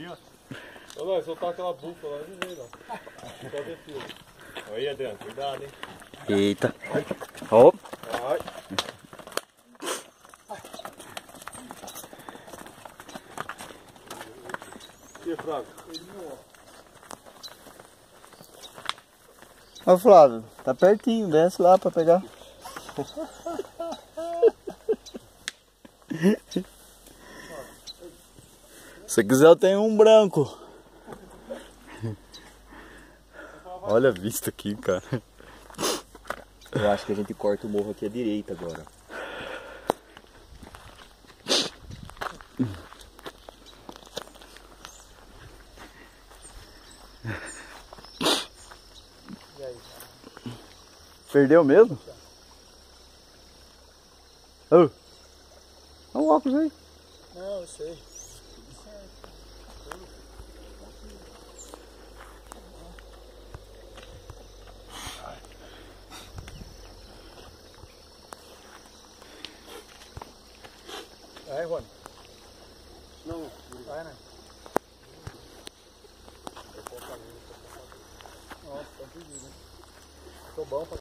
ó. Ô, não, soltar aquela búfala lá, não veio não. Só desceu. Aí, Adriano, cuidado, hein. Eita. Ó. Vai. E Flávio? Ô Flávio, tá pertinho, desce lá pra pegar. Se quiser eu tenho um branco. Olha a vista aqui, cara. Eu acho que a gente corta o morro aqui à direita agora. Perdeu mesmo? Ô, olha o óculos aí. Não, eu sei. Vai, Rony. Não, vai, né? Nossa, tá pedido, hein? Tô bom pra